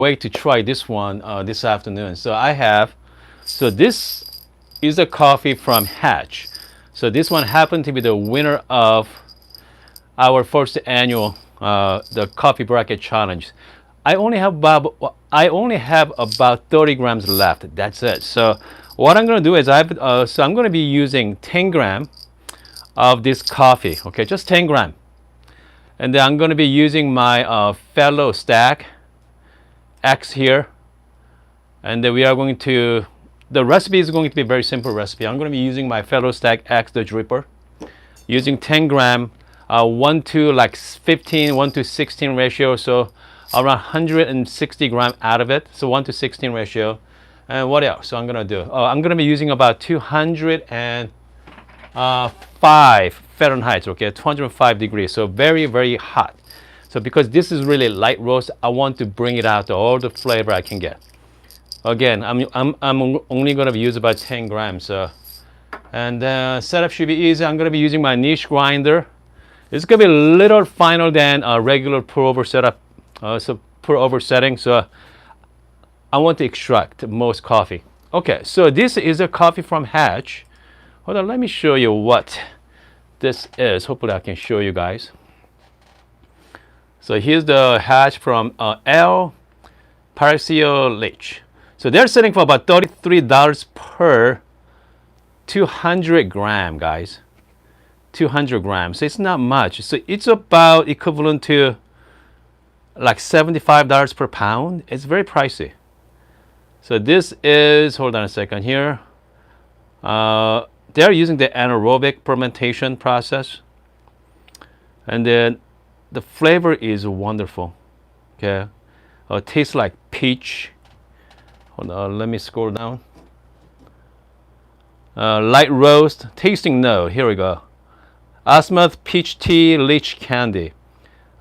wait to try this one this afternoon. So this is a coffee from Hatch. So this one happened to be the winner of our first annual the coffee bracket challenge. I only have about 30 grams left. That's it. So what I'm going to do is I'm going to be using 10 gram of this coffee. Okay, just 10 gram, and then I'm going to be using my fellow Stagg X here, and then we are going to. The recipe is going to be a very simple recipe. I'm going to be using my fellow Stagg X, the dripper, using 10 gram, 1 to like 15, 1 to 16 ratio, so around 160 gram out of it, so 1 to 16 ratio. And what else? So I'm gonna do. I'm gonna be using about 205 Fahrenheit, okay, 205 degrees, so very, very hot. So because this is really light roast, I want to bring it out to all the flavor I can get. Again, I'm only gonna use about 10 grams. And setup should be easy. I'm gonna be using my niche grinder. It's gonna be a little finer than a regular pour over setup, so pour over setting. So I want to extract most coffee. Okay, so this is a coffee from Hatch. Hold on, let me show you what this is. Hopefully I can show you guys. So here's the Hatch from Paraiso Lychee. So they're selling for about $33 per 200 gram, guys. 200 grams. So it's not much. So it's about equivalent to like $75 per pound. It's very pricey. So this is, hold on a second here. They're using the anaerobic fermentation process. And then the flavor is wonderful. Okay. It tastes like peach. Hold on, let me scroll down. Light roast, tasting note. Here we go. Azimuth peach tea lychee candy.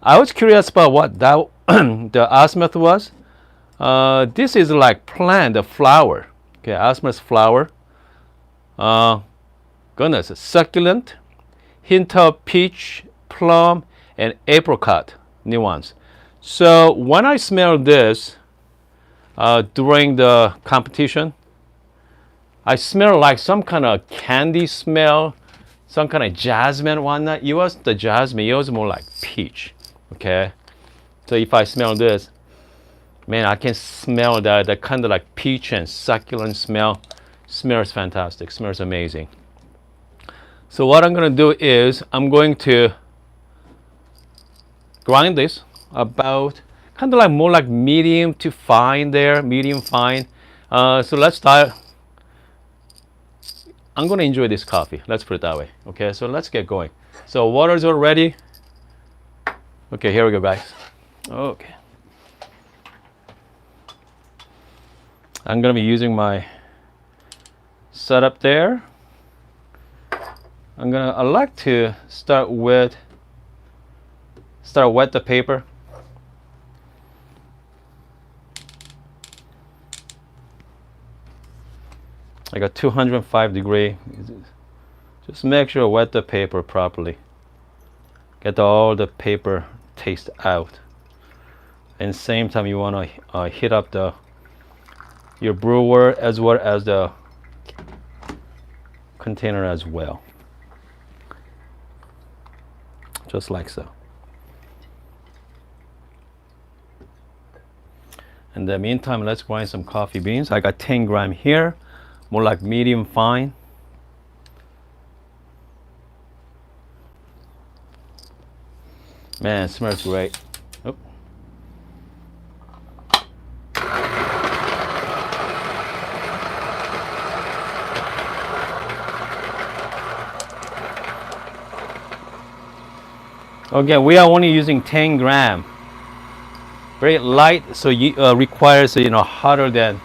I was curious about what that the azimuth was. This is like plant, a flower. Okay, azimuth flower. Goodness, succulent, hint of peach, plum, and apricot nuance. So when I smelled this during the competition, I smell like some kind of candy smell, some kind of jasmine, whatnot. It was the jasmine, it was more like peach. Okay, so if I smell this, man, I can smell the kind of like peach and succulent smell. Smells fantastic, smells amazing. So what I'm gonna do is I'm going to grind this about kind of like more like medium to fine there, medium fine. So let's start. I'm gonna enjoy this coffee. Let's put it that way. Okay, so let's get going. So water's all ready. Okay, here we go, guys. Okay. I'm gonna be using my setup there. I like to start wet the paper. I got 205 degree. Just make sure wet the paper properly. Get all the paper taste out. And same time you want to heat up your brewer as well as the container as well. Just like so. In the meantime, let's grind some coffee beans. I got 10 gram here, more like medium fine. Man, it smells great. Oh. Again, we are only using 10 gram. Very light, so requires hotter than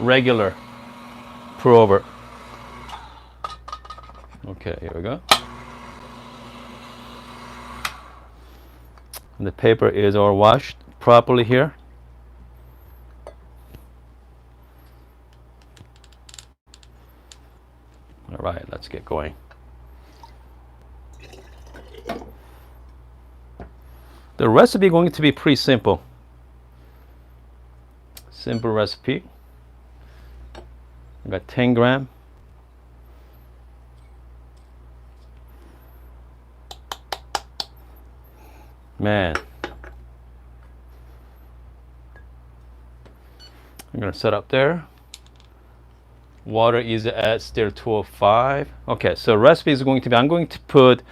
regular pour over. Okay, here we go. And the paper is all washed properly here. All right, let's get going. The recipe is going to be pretty simple. Simple recipe. I got 10 gram. Man, I'm gonna set up there. Water is at still 205. Okay, so recipe is going to be, I'm going to put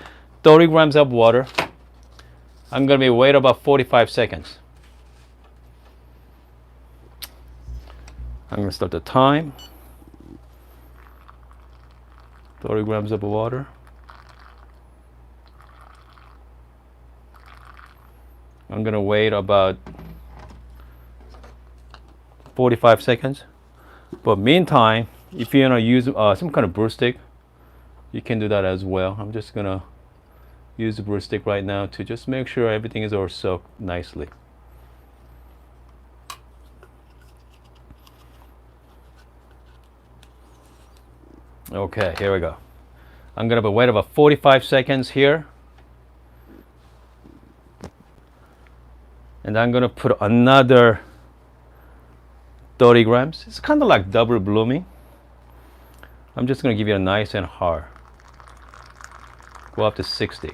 30 grams of water. I'm gonna be wait about 45 seconds. I'm gonna start the time. 30 grams of water. I'm gonna wait about 45 seconds. But meantime, if you wanna use some kind of brew stick, you can do that as well. I'm just gonna use the brew stick right now to just make sure everything is all soaked nicely. Okay, here we go. I'm gonna wait about 45 seconds here. And I'm gonna put another 30 grams. It's kind of like double blooming. I'm just gonna give it a nice and hard. Go up to 60.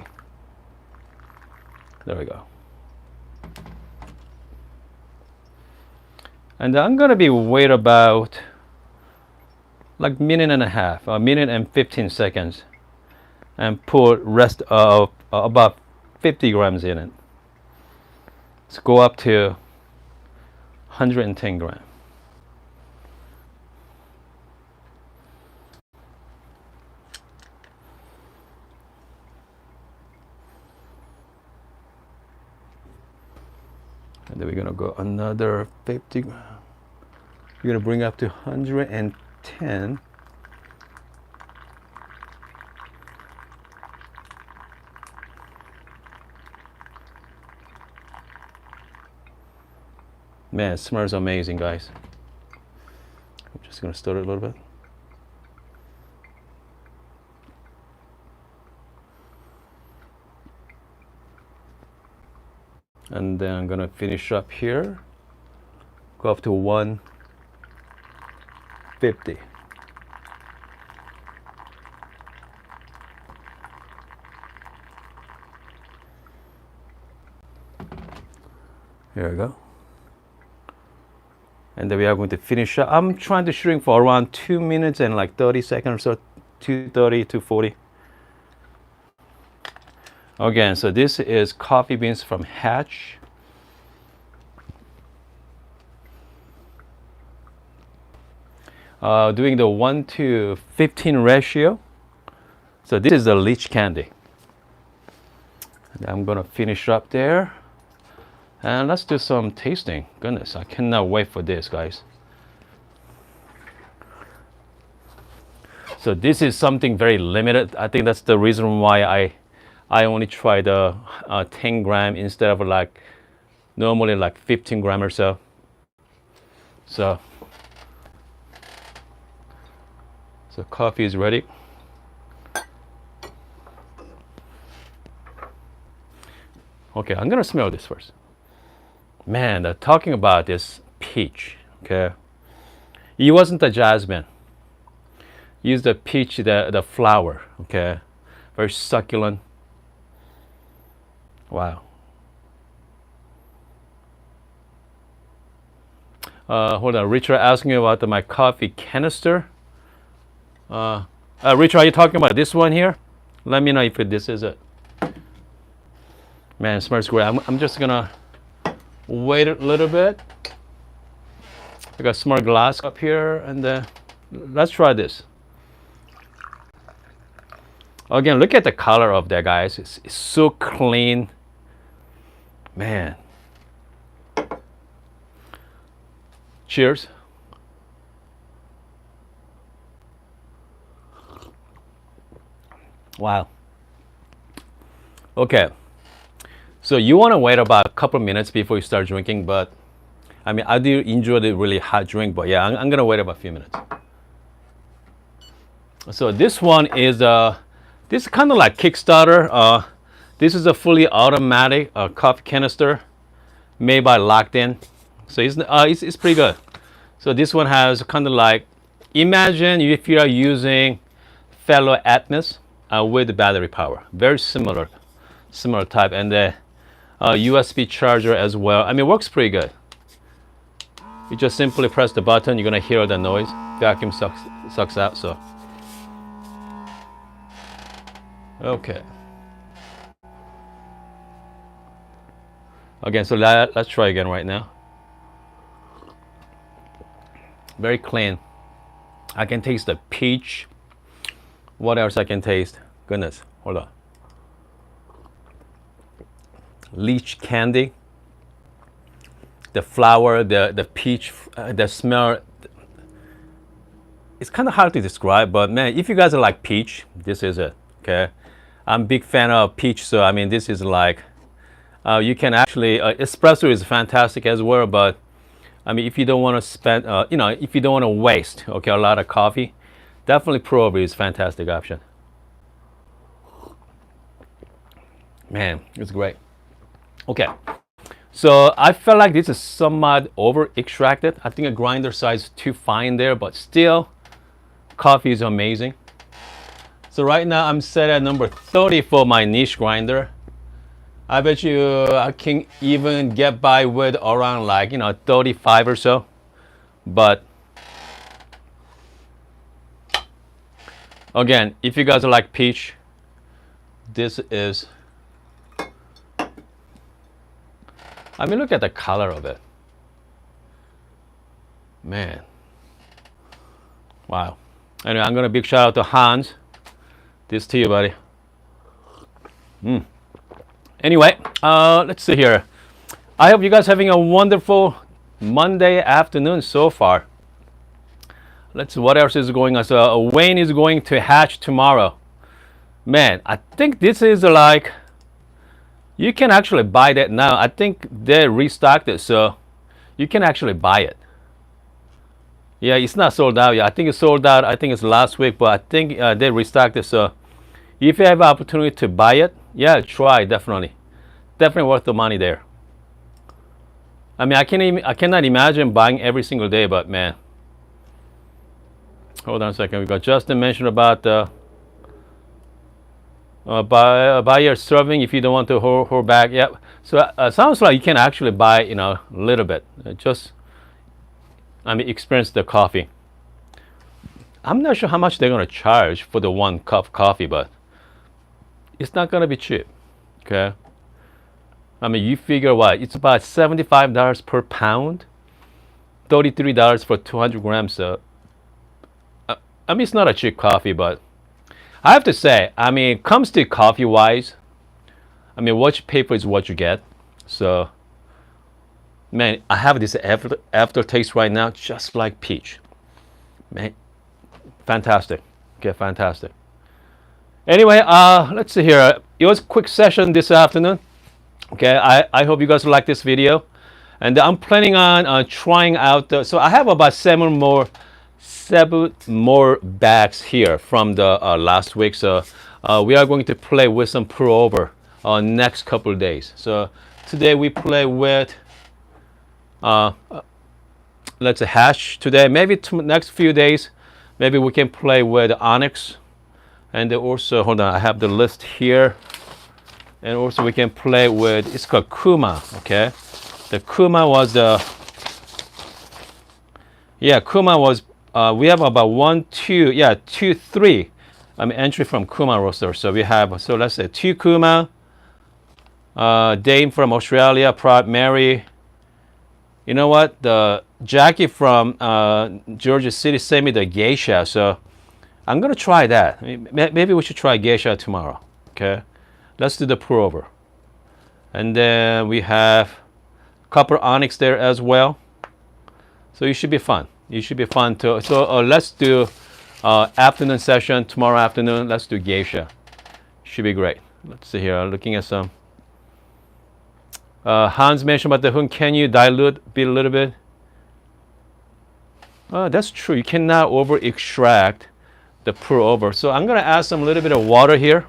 There we go. And I'm gonna be wait about like minute and a half, a minute and 15 seconds, and put rest of about 50 grams in it. Let's go up to 110 grams. And then we're gonna go another 50. We're gonna bring up to 110. Man, it smells amazing, guys. I'm just gonna stir it a little bit. And then I'm gonna finish up here. Go up to 150. Here we go. And then we are going to finish up. I'm trying to shrink for around 2 minutes and like 30 seconds or so, 230, 240. Again, so this is coffee beans from Hatch. Doing the 1:15 ratio. So this is the Lychee candy. And I'm gonna finish up there. And let's do some tasting. Goodness, I cannot wait for this, guys. So this is something very limited. I think that's the reason why I only try the 10 gram instead of like normally like 15 gram or so. So coffee is ready. Okay, I'm gonna smell this first. Man, talking about this peach, okay? It wasn't the jasmine. Use the peach, the flower, okay? Very succulent. Wow. Hold on, Richard asking me about my coffee canister. Richard, are you talking about this one here? Let me know if this is it. Man, it smells great. I'm just gonna wait a little bit. I got smart glass up here, and let's try this. Again, look at the color of that, guys. It's so clean. Man. Cheers. Wow. Okay. So you want to wait about a couple minutes before you start drinking, but I mean, I do enjoy the really hot drink, but yeah, I'm gonna wait about a few minutes. So this one is this is kind of like Kickstarter. This is a fully automatic coffee canister made by Locked In. So it's pretty good. So this one has kind of like, imagine if you are using fellow Atmos with battery power. Very similar type, and the USB charger as well. I mean, works pretty good. You just simply press the button, you're gonna hear the noise. Vacuum sucks out. So okay. Again, so let's try again right now. Very clean. I can taste the peach. What else I can taste? Goodness, hold on. Lychee candy. The flower, the peach, the smell. It's kind of hard to describe, but man, if you guys are like peach, this is it. Okay, I'm a big fan of peach, so I mean, this is like, you can actually, espresso is fantastic as well, but I mean, if you don't want to spend, if you don't want to waste, okay, a lot of coffee, definitely pour over is a fantastic option. Man, it's great. Okay, so I felt like this is somewhat over extracted. I think a grinder size too fine there, but still, coffee is amazing. So right now I'm set at number 30 for my niche grinder. I bet you I can even get by with around like 35 or so, but again, if you guys are like peach, this is, I mean, look at the color of it, man. Wow. Anyway, I'm gonna big shout out to Hans. This to you, buddy. Anyway, let's see here. I hope you guys are having a wonderful Monday afternoon so far. Let's see what else is going on. So Wayne is going to Hatch tomorrow. Man, I think this is like, you can actually buy that now. I think they restocked it, so you can actually buy it. Yeah, it's not sold out yet. I think it's sold out. I think it's last week, but I think they restocked it. So if you have an opportunity to buy it, yeah, try, definitely worth the money there. I mean, I cannot imagine buying every single day, but man, hold on a second. We got Justin mentioned about the buy your serving if you don't want to hold back. Yep. So sounds like you can actually buy a little bit. Just experience the coffee. I'm not sure how much they're gonna charge for the 1 cup of coffee, but it's not gonna be cheap. Okay. I mean, you figure what? It's about $75 per pound, $33 for 200 grams. So, I mean, it's not a cheap coffee, but I have to say, I mean, it comes to coffee wise, I mean, what you pay for is what you get. So, man, I have this aftertaste right now, just like peach. Man, fantastic. Okay, fantastic. Anyway, let's see here. It was a quick session this afternoon. Okay, I hope you guys like this video, and I'm planning on trying out. So I have about seven more bags here from the last week. So we are going to play with some pour over next couple of days. So today we play with let's say hash today. Maybe next few days, maybe we can play with onyx. And also, hold on, I have the list here. And also we can play with, it's called Kuma, okay? The Kuma was Kuma was, we have about 3 entry from Kuma roster. So we have, so let's say 2 Kuma, Dame from Australia, Prod Mary. You know what? The Jackie from Georgia City sent me the geisha, so I'm gonna try that. Maybe we should try geisha tomorrow. Okay, let's do the pour over, and then we have copper onyx there as well. So it should be fun. It should be fun too. So let's do afternoon session tomorrow afternoon. Let's do geisha. Should be great. Let's see here. Looking at some. Hans mentioned about the hoon. Can you dilute a little bit? That's true. You cannot over extract the pour over. So I'm gonna add some little bit of water here.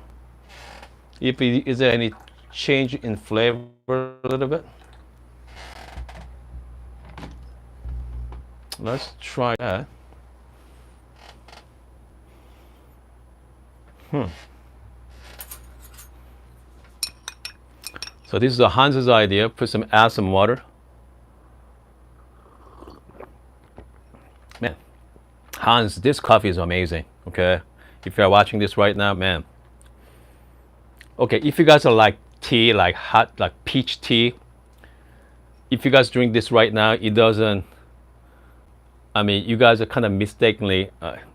Is there any change in flavor a little bit? let's try that. So this is a Hans's idea. Add some water. Man, Hans, this coffee is amazing. Okay, if you are watching this right now, man. Okay, if you guys are like tea, like hot, like peach tea, if you guys drink this right now, it doesn't. I mean, you guys are kind of mistakenly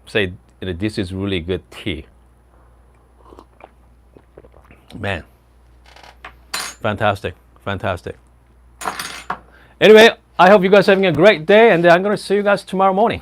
say this is really good tea. Man, fantastic, fantastic. Anyway, I hope you guys are having a great day, and I'm gonna see you guys tomorrow morning.